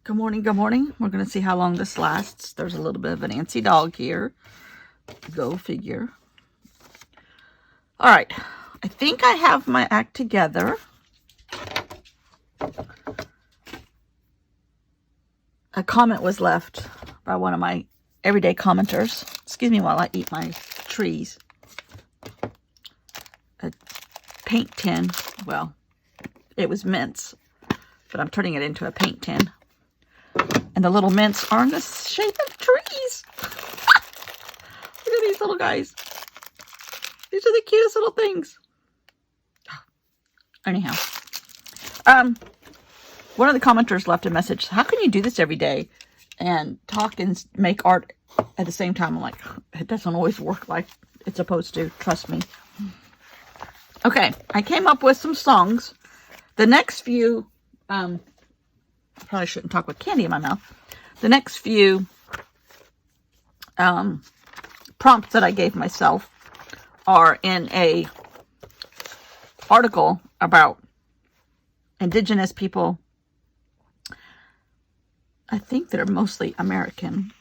Good morning, good morning. We're going to see how long this lasts. There's a little bit of an antsy dog here. Go figure. All right. I think I have my act together. A comment was left by one of my everyday commenters. Excuse me while I eat my trees. A paint tin. Well, it was mints, but I'm turning it into a paint tin. And the little mints are in the shape of trees. Look at these little guys. These are the cutest little things. Anyhow. One of the commenters left a message. How can you do this every day and talk and make art at the same time? I'm like, it doesn't always work like it's supposed to. Trust me. Okay. I came up with some songs. The next few... probably shouldn't talk with candy in my mouth. The next few prompts that I gave myself are in a article about indigenous people. I think they're mostly American,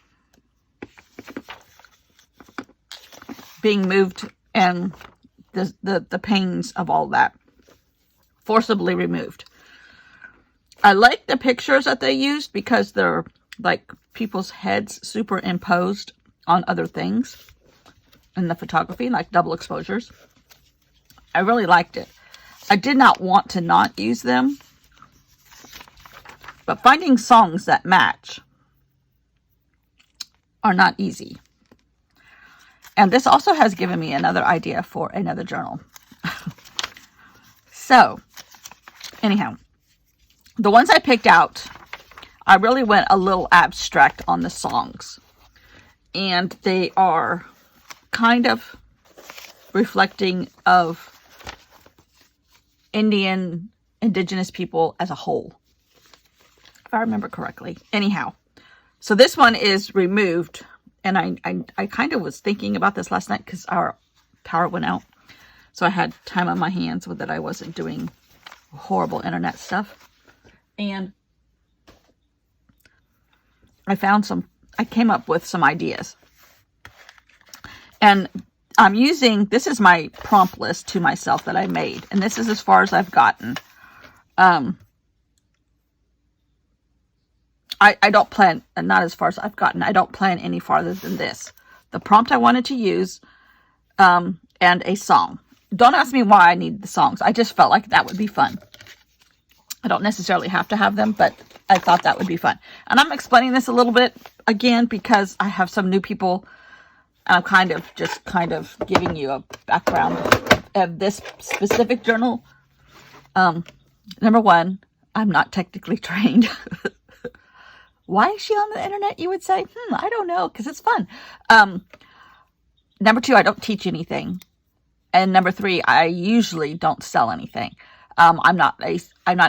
being moved and the pains of all that forcibly removed. I like the pictures that they used because they're like people's heads superimposed on other things in the photography, like double exposures. I really liked it. I did not want to not use them, but finding songs that match are not easy. And this also has given me another idea for another journal. So, anyhow. The ones I picked out, I really went a little abstract on the songs. And they are kind of reflecting of indigenous people as a whole. If I remember correctly. Anyhow. So this one is removed. And I kind of was thinking about this last night because our power went out. So I had time on my hands with that I wasn't doing horrible internet stuff. And I came up with some ideas. And I'm using, this is my prompt list to myself that I made. And this is as far as I've gotten. I don't plan, not as far as I've gotten. I don't plan any farther than this. The prompt I wanted to use, and a song. Don't ask me why I need the songs. I just felt like that would be fun. I don't necessarily have to have them, but I thought that would be fun. And I'm explaining this a little bit again because I have some new people. And I'm kind of giving you a background of this specific journal. Number one, I'm not technically trained. Why is she on the internet, you would say? I don't know, because it's fun. Number two, I don't teach anything. And number three, I usually don't sell anything. I'm not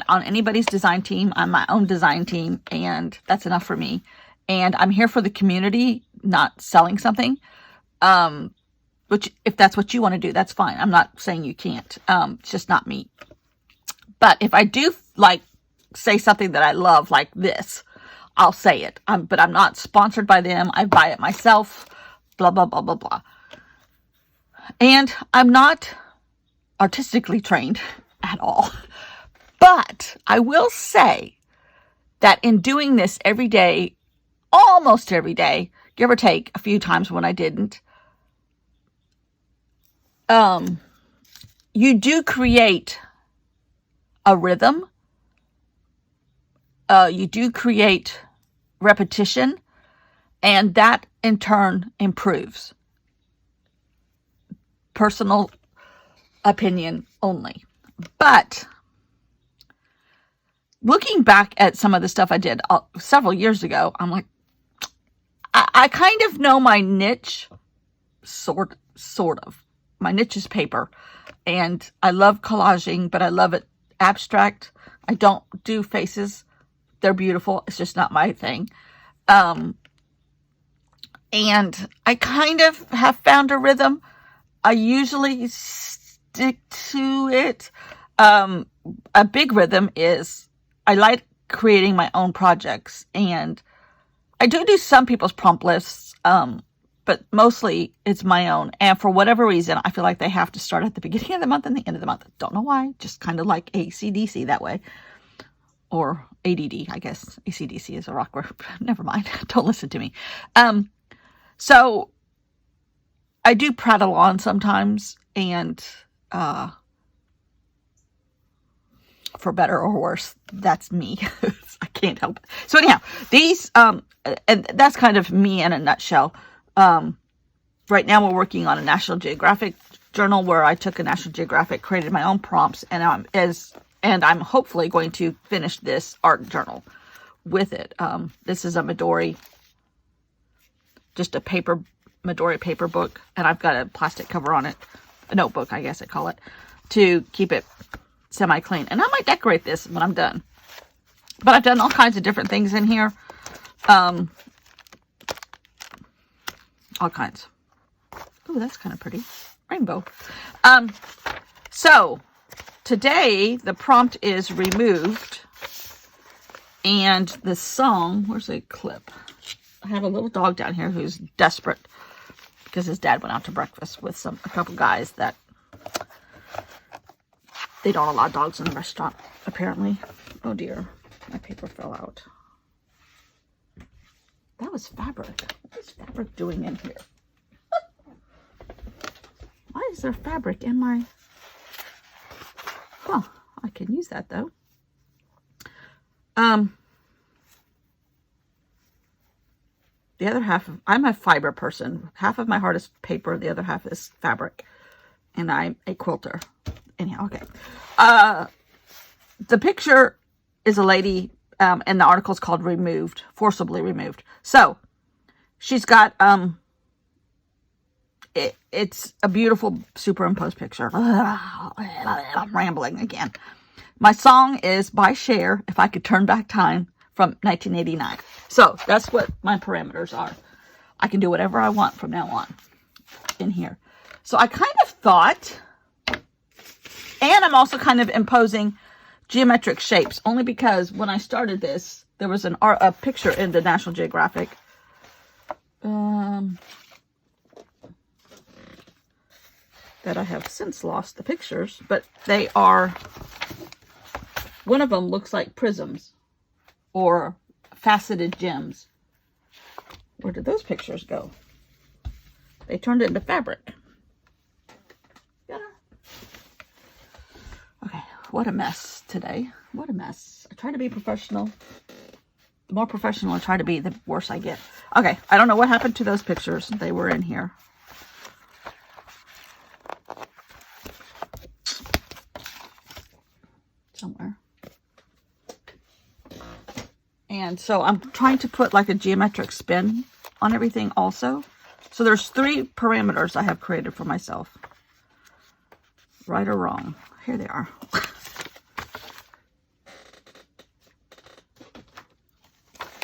on anybody's design team. I'm my own design team, and that's enough for me. And I'm here for the community, not selling something. Which, if that's what you want to do, that's fine. I'm not saying you can't. It's just not me. But if I do say something that I love, like this, I'll say it. But I'm not sponsored by them. I buy it myself. Blah blah blah blah blah. And I'm not artistically trained at all. But I will say that in doing this every day, almost every day, give or take a few times when I didn't, you do create a rhythm. You do create repetition, and that in turn improves. Personal opinion only. But looking back at some of the stuff I did several years ago, I'm like, I kind of know my niche, sort of. My niche is paper, and I love collaging, but I love it abstract. I don't do faces. They're beautiful. It's just not my thing. And I kind of have found a rhythm. I usually stick to it. A big rhythm is I like creating my own projects. And I do some people's prompt lists, but mostly it's my own. And for whatever reason, I feel like they have to start at the beginning of the month and the end of the month. Don't know why, just kind of like AC/DC that way. Or ADD, I guess. AC/DC is a rock group. Never mind. Don't listen to me. So I do prattle on sometimes, and for better or worse, that's me. I can't help it. So anyhow, these, and that's kind of me in a nutshell. Right now we're working on a National Geographic journal where I took a National Geographic, created my own prompts, and I'm hopefully going to finish this art journal with it. This is a Midori, just a Midori paper book, and I've got a plastic cover on it, a notebook, I guess I call it, to keep it semi-clean. And I might decorate this when I'm done. But I've done all kinds of different things in here. All kinds. Oh, that's kind of pretty. Rainbow. So today the prompt is removed, and the song, where's the clip? I have a little dog down here who's desperate because his dad went out to breakfast with a couple guys that they don't allow dogs in the restaurant, apparently. Oh dear, my paper fell out. That was fabric. What is fabric doing in here? Why is there fabric in my... Huh, I can use that though. The other half I'm a fiber person. Half of my heart is paper, the other half is fabric. And I'm a quilter. Anyhow, okay. The picture is a lady, and the article is called Removed, Forcibly Removed. So, she's got, it's a beautiful superimposed picture. I'm rambling again. My song is by Cher, If I Could Turn Back Time, from 1989. So, that's what my parameters are. I can do whatever I want from now on in here. So, I kind of thought, and I'm also kind of imposing geometric shapes, only because when I started this, there was a picture in the National Geographic. That I have since lost the pictures, but they are, one of them looks like prisms or faceted gems. Where did those pictures go? They turned into fabric. Yeah. Okay, what a mess today. What a mess. I try to be professional. The more professional I try to be, the worse I get. Okay, I don't know what happened to those pictures. They were in here. Somewhere. And so I'm trying to put like a geometric spin on everything also. So there's 3 parameters I have created for myself. Right or wrong. Here they are.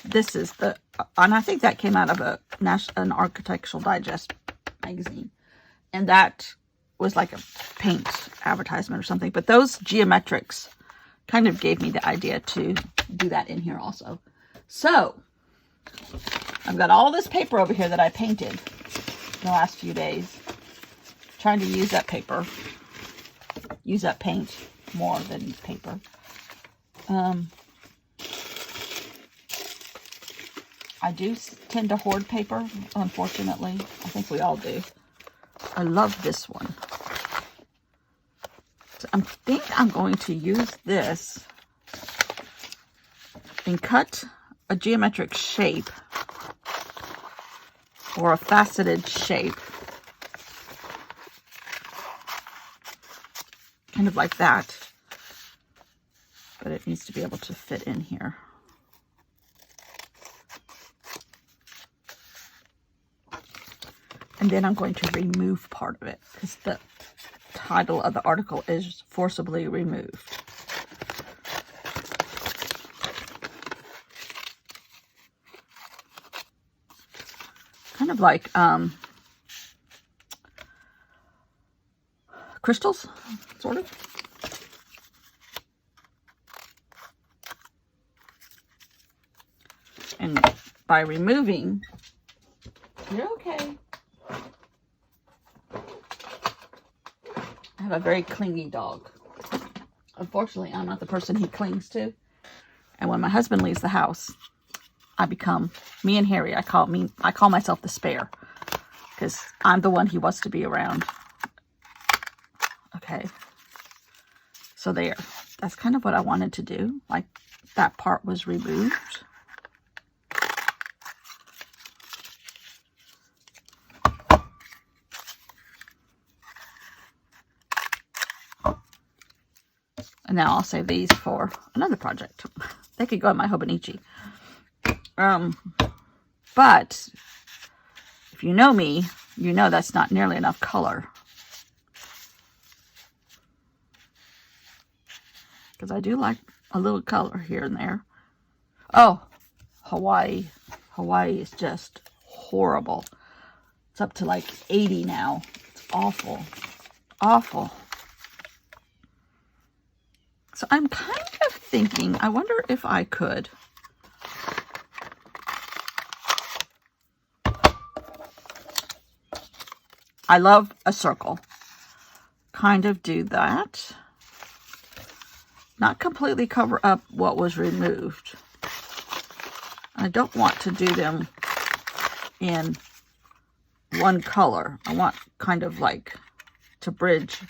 This is the, and I think that came out of an Architectural Digest magazine. And that was like a paint advertisement or something. But those geometrics kind of gave me the idea to do that in here also. So, I've got all this paper over here that I painted in the last few days. Trying to use that paper. Use that paint more than paper. I do tend to hoard paper, unfortunately. I think we all do. I love this one. So I think I'm going to use this and cut a geometric shape or a faceted shape. Kind of like that. But it needs to be able to fit in here. And then I'm going to remove part of it because the title of the article is Forcibly Removed. Kind of like crystals, sort of. And by removing, you're okay. I have a very clingy dog. Unfortunately, I'm not the person he clings to. And when my husband leaves the house, I become me and Harry. I call myself the spare because I'm the one he wants to be around. Okay. So there. That's kind of what I wanted to do. Like that part was removed. And now I'll save these for another project. They could go in my Hobonichi. But if you know me, you know that's not nearly enough color. Because I do like a little color here and there. Oh, Hawaii. Hawaii is just horrible. It's up to like 80 now. It's awful. Awful. So I'm kind of thinking, I wonder if I could I love a circle. Kind of do that. Not completely cover up what was removed. I don't want to do them in one color. I want kind of like to bridge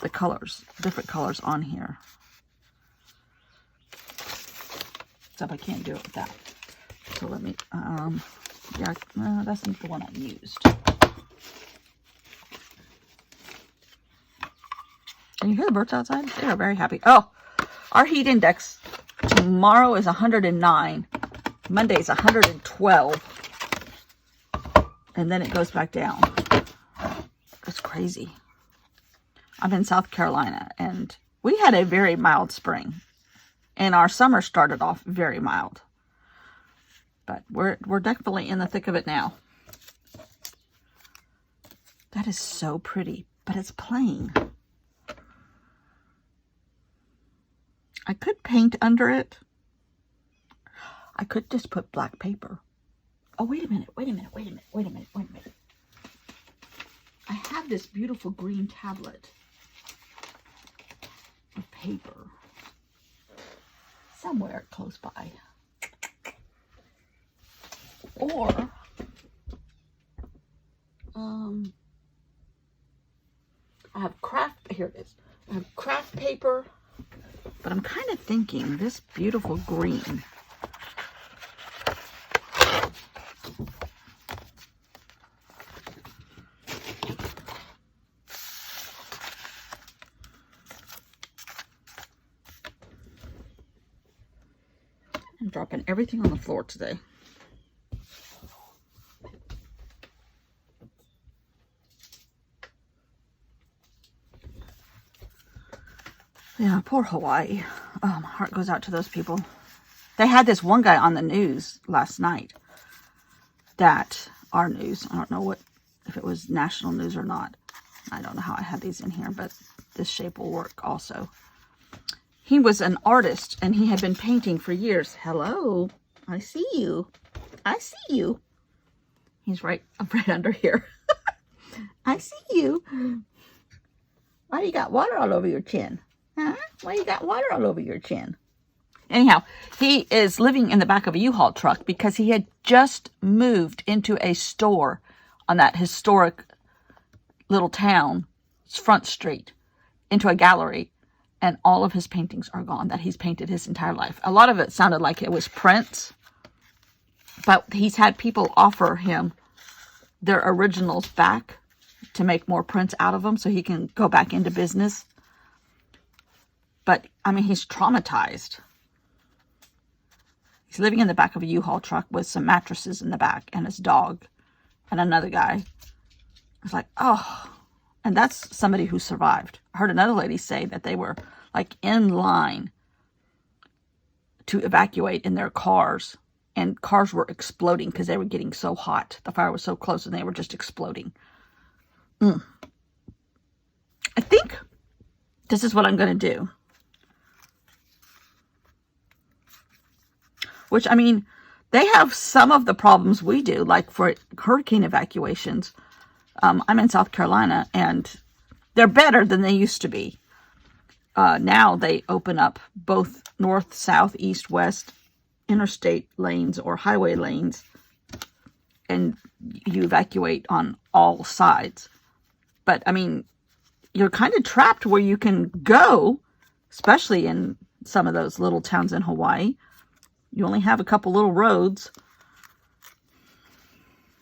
the colors, different colors on here. Except I can't do it with that. So let me, yeah, no, that's not the one I used. Can you hear the birds outside? They are very happy. Oh, our heat index tomorrow is 109. Monday is 112. And then it goes back down. It's crazy. I'm in South Carolina, and we had a very mild spring. And our summer started off very mild. But we're definitely in the thick of it now. That is so pretty, but it's plain. I could paint under it. I could just put black paper. Oh, wait a minute, wait a minute, wait a minute, wait a minute, wait a minute. I have this beautiful green tablet of paper somewhere close by. Or, I have craft, here it is. I have craft paper, but I'm kind of thinking this beautiful green. I'm dropping everything on the floor today. Yeah, poor Hawaii. Oh, my heart goes out to those people. They had this one guy on the news last night. That, our news, I don't know if it was national news or not. I don't know how I had these in here, but this shape will work also. He was an artist, and he had been painting for years. Hello, I see you. I see you. He's right under here. I see you. Why you got water all over your chin? Huh? Why you got water all over your chin? Anyhow, he is living in the back of a U-Haul truck because he had just moved into a store on that historic little town, front street, into a gallery, and all of his paintings are gone that he's painted his entire life. A lot of it sounded like it was prints, but he's had people offer him their originals back to make more prints out of them so he can go back into business. But, I mean, he's traumatized. He's living in the back of a U-Haul truck with some mattresses in the back and his dog and another guy. It's like, oh. And that's somebody who survived. I heard another lady say that they were, like, in line to evacuate in their cars. And cars were exploding because they were getting so hot. The fire was so close and they were just exploding. I think this is what I'm going to do. which, I mean, they have some of the problems we do, like for hurricane evacuations. I'm in South Carolina, and they're better than they used to be. Now they open up both north, south, east, west, interstate lanes or highway lanes, and you evacuate on all sides. But, I mean, you're kind of trapped where you can go, especially in some of those little towns in Hawaii. You only have a couple little roads.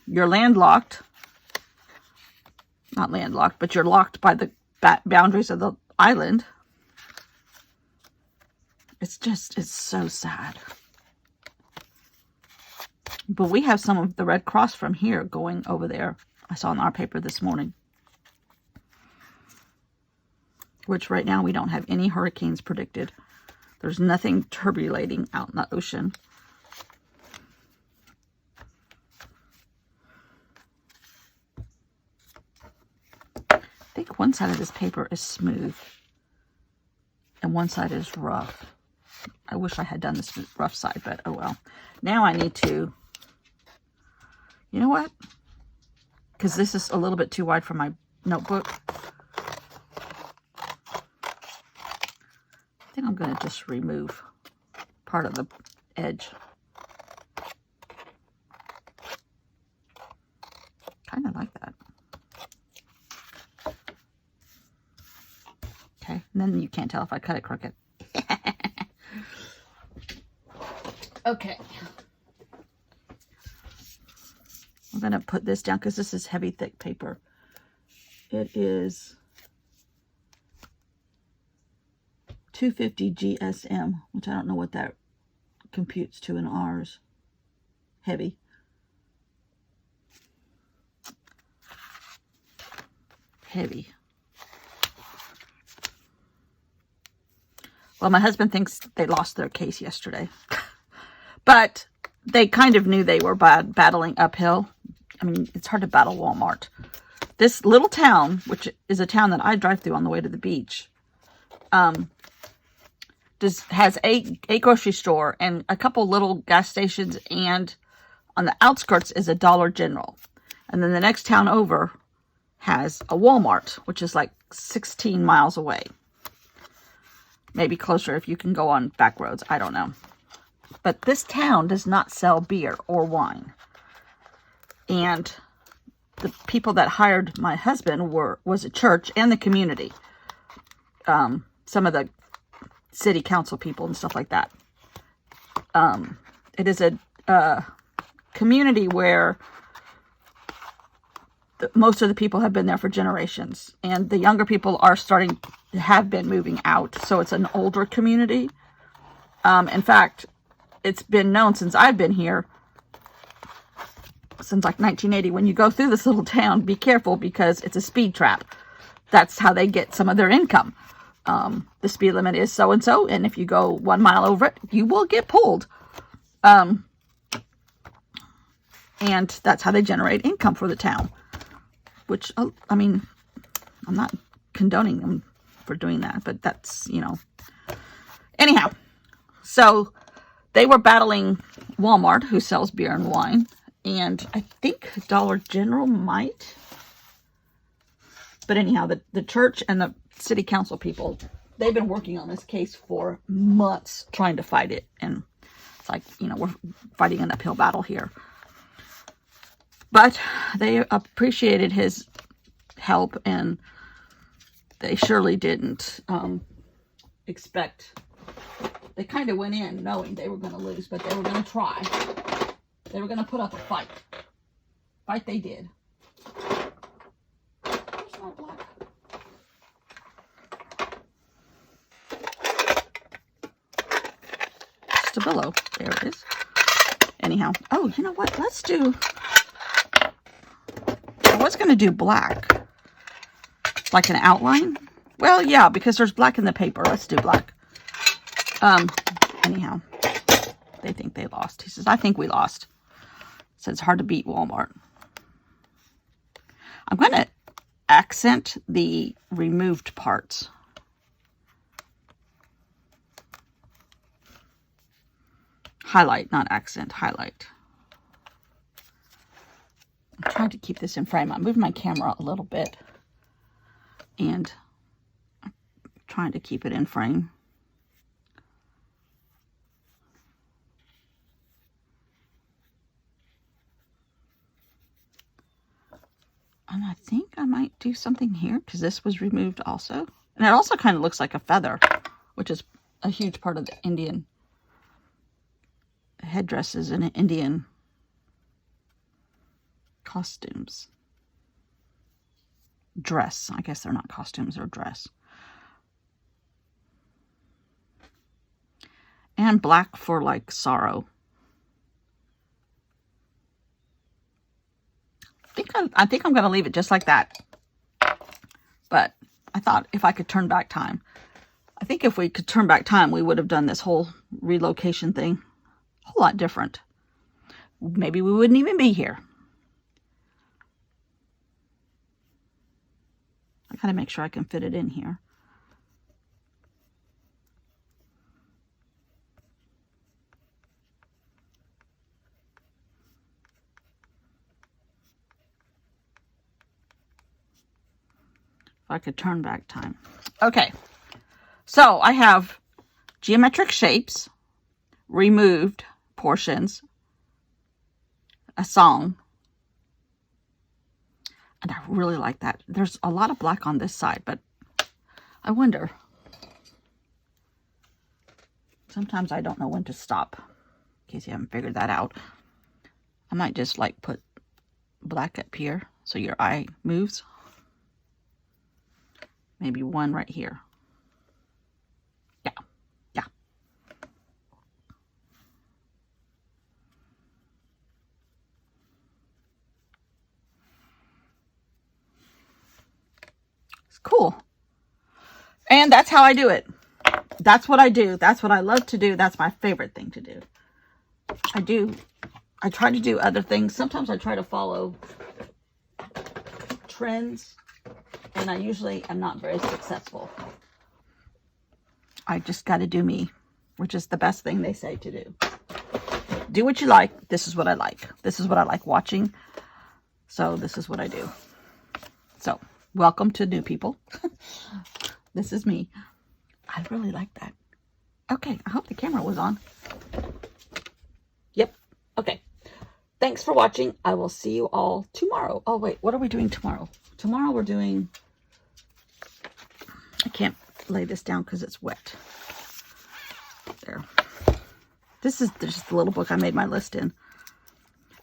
You're landlocked. Not landlocked, but you're locked by the boundaries of the island. It's so sad. But we have some of the Red Cross from here going over there. I saw in our paper this morning. Which right now we don't have any hurricanes predicted. There's nothing turbulating out in the ocean. I think one side of this paper is smooth and one side is rough. I wish I had done this rough side, but oh well. Now I need to, you know what? Because this is a little bit too wide for my notebook. I think I'm going to just remove part of the edge. Kind of like that. Okay, and then you can't tell if I cut it crooked. Okay. I'm going to put this down because this is heavy, thick paper. It is 250 GSM, which I don't know what that computes to in ours. Heavy. Heavy. Well, my husband thinks they lost their case yesterday. But they kind of knew they were battling uphill. I mean, it's hard to battle Walmart. This little town, which is a town that I drive through on the way to the beach, has a grocery store and a couple little gas stations, and on the outskirts is a Dollar General. And then the next town over has a Walmart, which is like 16 miles away. Maybe closer if you can go on back roads. I don't know. But this town does not sell beer or wine. And the people that hired my husband was a church and the community. Some of the city council people and stuff like that. It is a community where most of the people have been there for generations. And the younger people have been moving out. So it's an older community. In fact, it's been known since I've been here, since like 1980, when you go through this little town, be careful because it's a speed trap. That's how they get some of their income. The speed limit is so-and-so, and if you go 1 mile over it, you will get pulled. And that's how they generate income for the town. Which, I mean, I'm not condoning them for doing that, but that's, you know. Anyhow, so they were battling Walmart, who sells beer and wine, and I think Dollar General might. But anyhow, the church and the city council people, they've been working on this case for months, trying to fight it. And it's like, you know, we're fighting an uphill battle here. But they appreciated his help, and they surely didn't expect. They kind of went in knowing they were going to lose, but they were going to try. They were going to put up a fight. Fight they did. There's more black. Stabilo. There it is. Anyhow. Oh, you know what? Let's do... I was going to do black. Like an outline. Well, yeah, because there's black in the paper. Let's do black. Anyhow, they think they lost. He says, I think we lost. So it's hard to beat Walmart. I'm going to accent the removed parts. Highlight, not accent, highlight. I'm trying to keep this in frame. I moved my camera a little bit and I'm trying to keep it in frame. And I think I might do something here because this was removed also. And it also kind of looks like a feather, which is a huge part of the Indian headdresses and Indian costumes. Dress. I guess they're not costumes, they're dress. And black for like sorrow. I think I'm going to leave it just like that. But I thought if I could turn back time. I think if we could turn back time, we would have done this whole relocation thing a whole lot different. Maybe we wouldn't even be here. I got to make sure I can fit it in here. If I could turn back time. Okay. So I have geometric shapes, removed portions, a song. And I really like that. There's a lot of black on this side, but I wonder. Sometimes I don't know when to stop. In case you haven't figured that out. I might just like put black up here so your eye moves. Maybe one right here. Yeah. Yeah. It's cool. And that's how I do it. That's what I do. That's what I love to do. That's my favorite thing to do. I try to do other things. Sometimes I try to follow trends. And I usually am not very successful. I just got to do me, which is the best thing they say to do. Do what you like. This is what I like. This is what I like watching. So this is what I do. So welcome to new people. This is me. I really like that. Okay, I hope the camera was on. Yep. Okay. Thanks for watching. I will see you all tomorrow. Oh, wait. What are we doing tomorrow? Tomorrow we're doing... I can't lay this down because it's wet. There. This is just the little book I made my list in.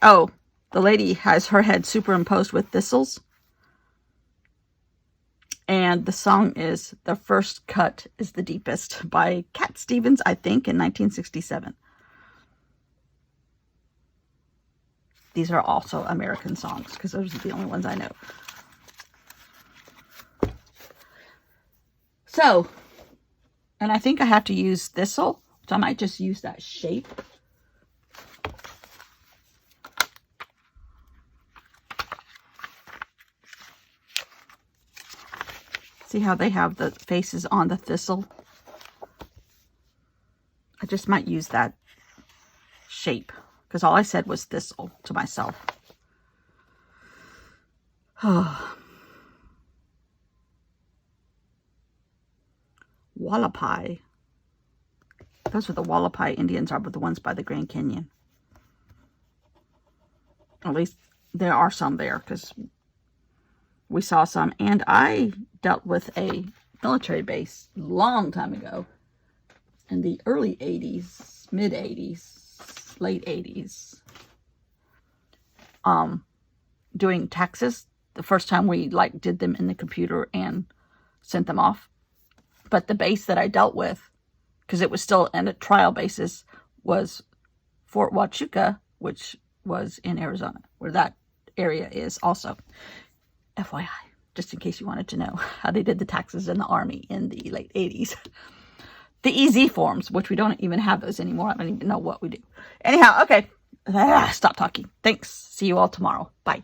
Oh, the lady has her head superimposed with thistles. And the song is The First Cut is the Deepest by Cat Stevens, I think, in 1967. These are also American songs because those are the only ones I know. So, and I think I have to use thistle, so I might just use that shape. See how they have the faces on the thistle? I just might use that shape because all I said was thistle to myself. Wallapai. Those are the Wallapai Indians, are the ones by the Grand Canyon. At least there are some there because we saw some. And I dealt with a military base long time ago in the early 80s, mid 80s, late 80s. Doing taxes. The first time we did them in the computer and sent them off. But the base that I dealt with, because it was still in a trial basis, was Fort Huachuca, which was in Arizona, where that area is also. FYI, just in case you wanted to know how they did the taxes in the Army in the late 80s. The EZ forms, which we don't even have those anymore. I don't even know what we do. Anyhow, okay. Stop talking. Thanks. See you all tomorrow. Bye.